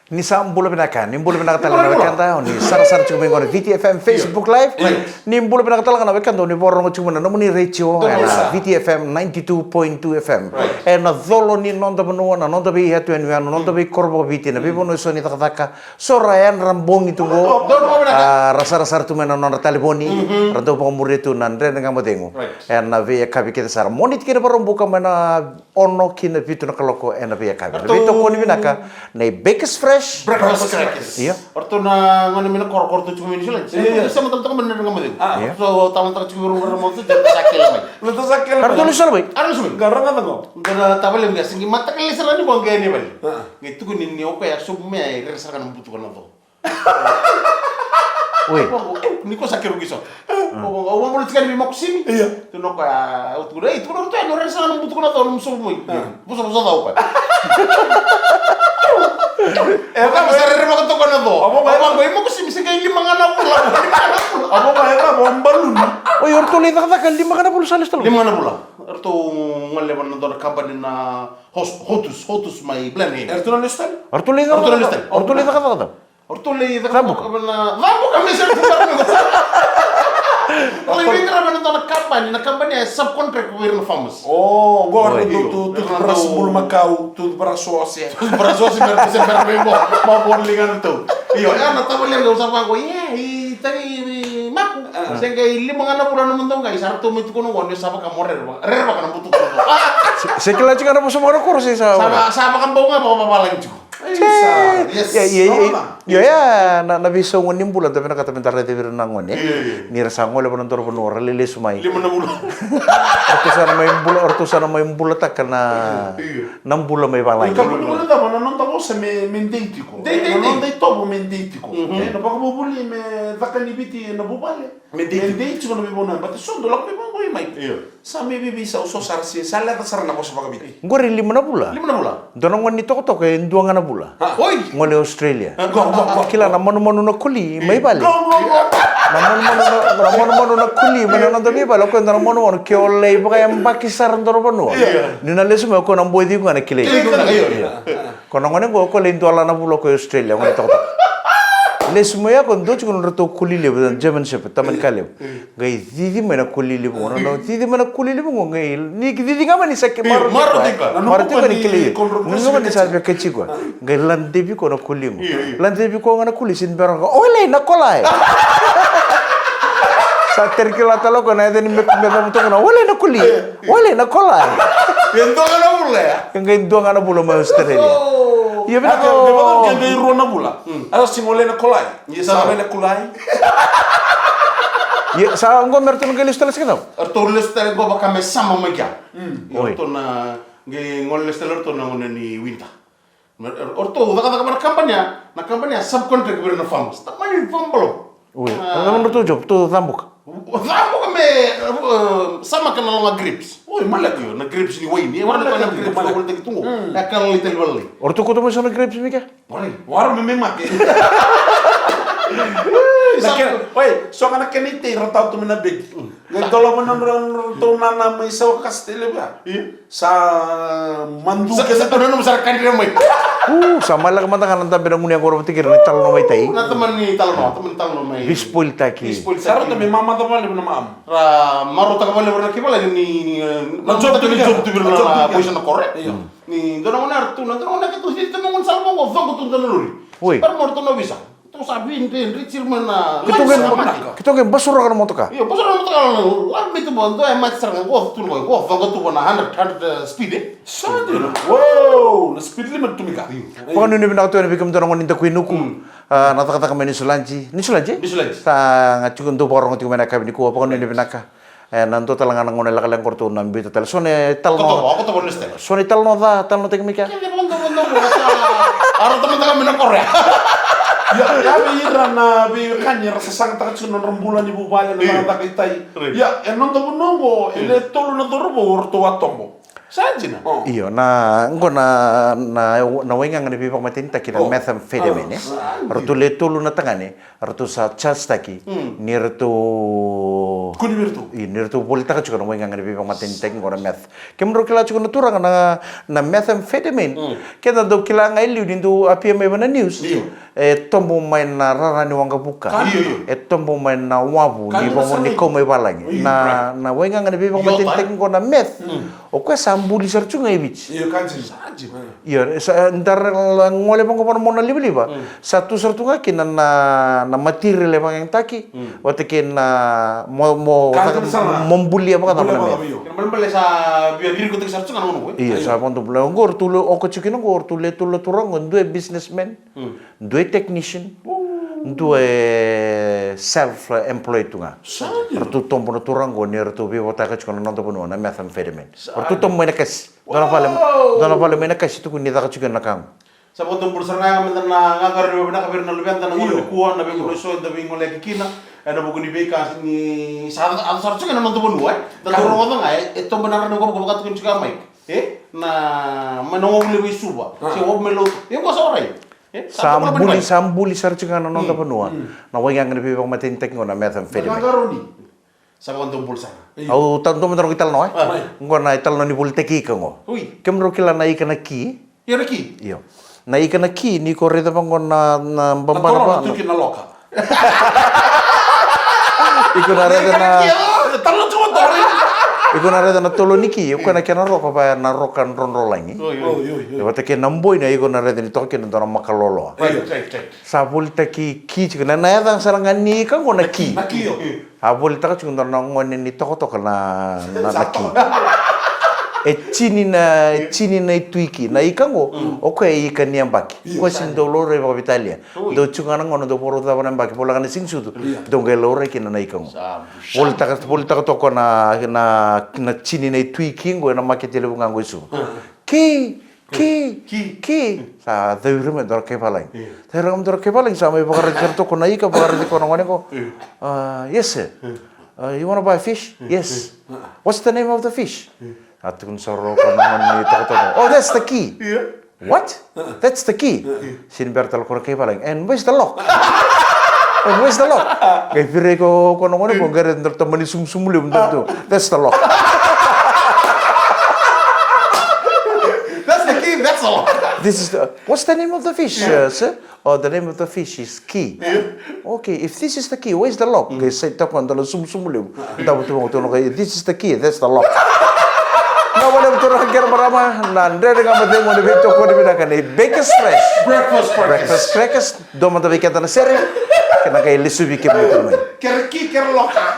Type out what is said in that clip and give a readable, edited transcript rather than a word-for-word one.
Ni sambula pinakan, ni mbula pinakatala na kanta, ni sar cuma ngone VTFM Facebook Live, ni mbula pinakatala na kanta, ni borong cuma na ni radio, na VTFM 92.2 FM, na dolo ni nonda benua, na nonda bi hatu ni anu, nonda bi korbo biti, na bi bono so ni taka sorayan rambong itu go, rasa tu mana nonda telefoni, rado pengumur itu nandre dengan modengu, na bi kabi kita sar, monit kita borong buka mana ono kina bitu na kaloko, na bi kabi, na bi to koni binaka, na bekes breakfast crackers. Iya. Orto na ngone mina kor tu cuma ini sih. Iya. Sama teman-teman bener ngomong itu. So taman-taman cuma rumah itu jadi sakit lagi. Lu tuh sakit. Kartu lisar baik. Ada semua. Garang apa kok? Gara tabel enggak singgi mata kan lisar ni bang gini bali. Gitu kan ini oke ya subme ya lisar kan membutuhkan itu. Woi. Ini kok sakit rugi so. Orang boleh sekali mau kesini. Iya. Itu nok ya. Itu kan itu yang lisar kan membutuhkan itu orang subme. Bukan tahu kan. Kan besar dari makan tuh kan itu. Abang gue mau kesini sih kayak 5 anak pula. Apa mereka bombalun? Oh, orto le tak kan 5 kana puluh salis telu. 5 anak pula. Orto ngaleman nonton kampanye na hotus my plan ini. Ertu na listan? Orto le tak kata. Orto le tak na vamos kami sel bukan. Kalau ini kira nonton kampanye subcontract we're famous. Oh, gua tu beras bulu Macau, tu beras sosia. Beras sosia berbeda mau borlingan itu. Iya, ya nata boleh nggak usah pakai. Iya, tadi mak. Sehingga 5 anak pulang nonton guys. Sarto itu kono wonder sama kamu rere kan butuh kono. Sekila cika na po sa mga kursi sa. Sama kan bau apa lagi juga. Ya, nabiso ng bulan tapi nakatamintar na tibir na ngon ni rasangol pa ng toro punora lili sumay. 5 na bulan. Orto sana may bulan tak na 6 bulan may palay. Kapag wala naman nonton ko sa menditiko. Nonton ito menditiko. Na baka mabuli me vakalibiti na bubale. Menditiko na bibona. Bati sondo lang may mga may. Sa may bibisa uso sarsi sala ta sarana ko sa pagabiti. Ngori 5 na bulan. 5 na bulan. Donong ngon nito ko to kay 2 nga na bulan. Oi, ngoli Australia. Go. Kila na manu na kuli may bali. Na manu na kuli may na dobi bali ko na manu ke olay ba kay bakisar ndoro banu. Ni na lesu mo ko nang boy di ko na kile. Ko na ngone ko lento ala na bulo ko Australia ngone to. Lesu mo ya ko ndo ko nroto kuli le German Shepherd taman kale. Gai didi me na kuli le mo no didi me na kuli le mo ngai ni didi ngama ni sakke maro ni kile. Ngoma ni sa ke chiko. Gai landebi ko na kuli mo. Landebi ko ngana kuli sin berang ko. Ole na kolai. Sa terkila talo ko na den me mo to na ole na kuli. Ole na kolai. Bento kana bulla ya. Ngai ndo ngana bulo ma Australia. Iya benar ko. Kan gay rona bula. Ada simole na kulay. Sa na kulay. Ya sa ngo merto ngai listelas kita. Orto listel go bakame sama megya. Orto na ngai ngol listel orto na ngone ni winta. Orto kata kampanye subcontract we're na famous. Tamani fambolo. Ui, ano to job to tambuk. Tambuk me sama kana nga grips. Oi malak yo na grips ni way ni. Wala na grips ko wala tungo. Na kana little wala. Orto ko to mo sa grapes mika. War me maki. Oi, so kana kenite rataw to na big. Nagdolo mo nang to na may sa kastile ba? Sa mandu sa to na sa kanira mo. Sama lang mata kan nanta bedang munia ko tikir ni talo may tai. Na teman ni talo may. Bispoil taki. Saro to may mama to bali na maam. Ra maro ta bali na kibala ni na job to na position na correct. Ni dono na artu na dono na kitu hito nung salmo ko zongo to luri. Par morto no visa. To sabi hindi richir man na. Kito gen basura kan mo to ka. Iyo basura mo to ka. Lag mi to bondo ay match sarang ko to no ko zongo to na 100 speed. Sadi. Wow, na speed limit to mika. Pagano ni binato ni bigam dorong ninda kuinuku. Nata-kata kami ni Sulanji. Ni Sulanji? Ta ngachukun do borong ti kumena ka ni ko pagano ni binaka. Nanto talangan ngone lakalang korto nambi to tel sone tal no. Ako to bonus tel. Sone tal no da tal no te mika. Kaya bondo aro teman-teman mina Korea. Ya bira na bi kanya rasa sang takat sunon rembulan ibu bala na mga takitai. Ya enon to bunongo ele tolo na dorobo orto watombo. Saja na. Iyo na ngo na wenga ngani pipa matinta kina methamphetamine ratu letulu na tangane ratu sa chastaki nirtu Kuni bertu. nirtu polita ka chukana wenga ngani pipa matinta ngora meth kemro kila chukana turanga na methamphetamine keda do kila ngai liu dindu apia me bana news tombo mai na rarani wanga buka tombo mai na wabu ni bomo ni komai balangi na wenga ngani pipa matinta ngora meth o kwa sambuli sarchunga ibich Iyo kanjil saja. iya ntar ngole bang kopan mona liba satu sartunga kina na material yang taki wate kina mo membuli apa kata namanya Kena beli sa biar diri kutik sarcu kan ngono iya sa ponto bela ngor tulo oko chikino ngor tulo turang due businessman due technician due self employed tunga ratu tombo na turang go ni ratu bi wata ka chikono nando pono na methamphetamine ratu tombo na kas dona pale mena kas tu kunita ka chikono nakang Sa potong pulsar nga ngamen na ngagar ni bana kabir na lubian tan ngol kuan na bingo so da bingo le kikina ana bugo ni beka ni sa al sarcu kan nando pono da toro ngo nga eto benar na ko bakat kun chika mai na manongo lebih suba si wob melo ko sa oray sambuli sarcingan nonda penua na wengang ni pipang matintek ngona methamphetamine Makaroni. sa potong pulsar au tanto mentro kital no ngona ital no ni bulteki kango Ui. kemro kila na ikana ki ya reki iyo na ikana ki ni ko reda ngona na bambana Tolong ba tu kena loka. ikona reda na Tolong cuma tori. ikona reda na tolo niki ikona kena roka pa na rokan ronrolangi Oh, yo. wate ke namboi na ikona reda ni toke na dona makalolo cek sabul taki ki chikana na yadang sarangan ni kango na ki Nakio. abol taka chung na ngone ni toko na ki chini na tuiki na ikango okay ikani ambaki ko sin dolore ba Italia do chunga ngono do poro da bana ambaki pola kana sing sudu do gelore kina na ikango bol taka toko na chini na tuiki ngo na maketele bunga ngo isu ki sa deurume dor ke paling deurume dor ke paling sama bakar kerto ko na ika bakar ko ngone ko yes sir you want to buy fish yes what's the name of the fish atukun soro ko ngone to oh that's the key what that's the key sin bertal ko ke paling and where's the lock and where's the lock kay pire ko ngone ko ngere ndar tamani sumsumule ndar that's the lock. that's all This is what's the name of the fish, sir? Oh, the name of the fish is key. Okay, if this is the key, where's the lock? Okay, say tap on the sumsumulu. This is the key, that's the lock. Na wala mo turo hanger marama nande nga mate mo ni Victor ko ni binakan ni Baker's Fresh. Breakfast crackers do man tabi kanta na sere. Kena kay lisubi ke mo tuloy. Kerki kerloka.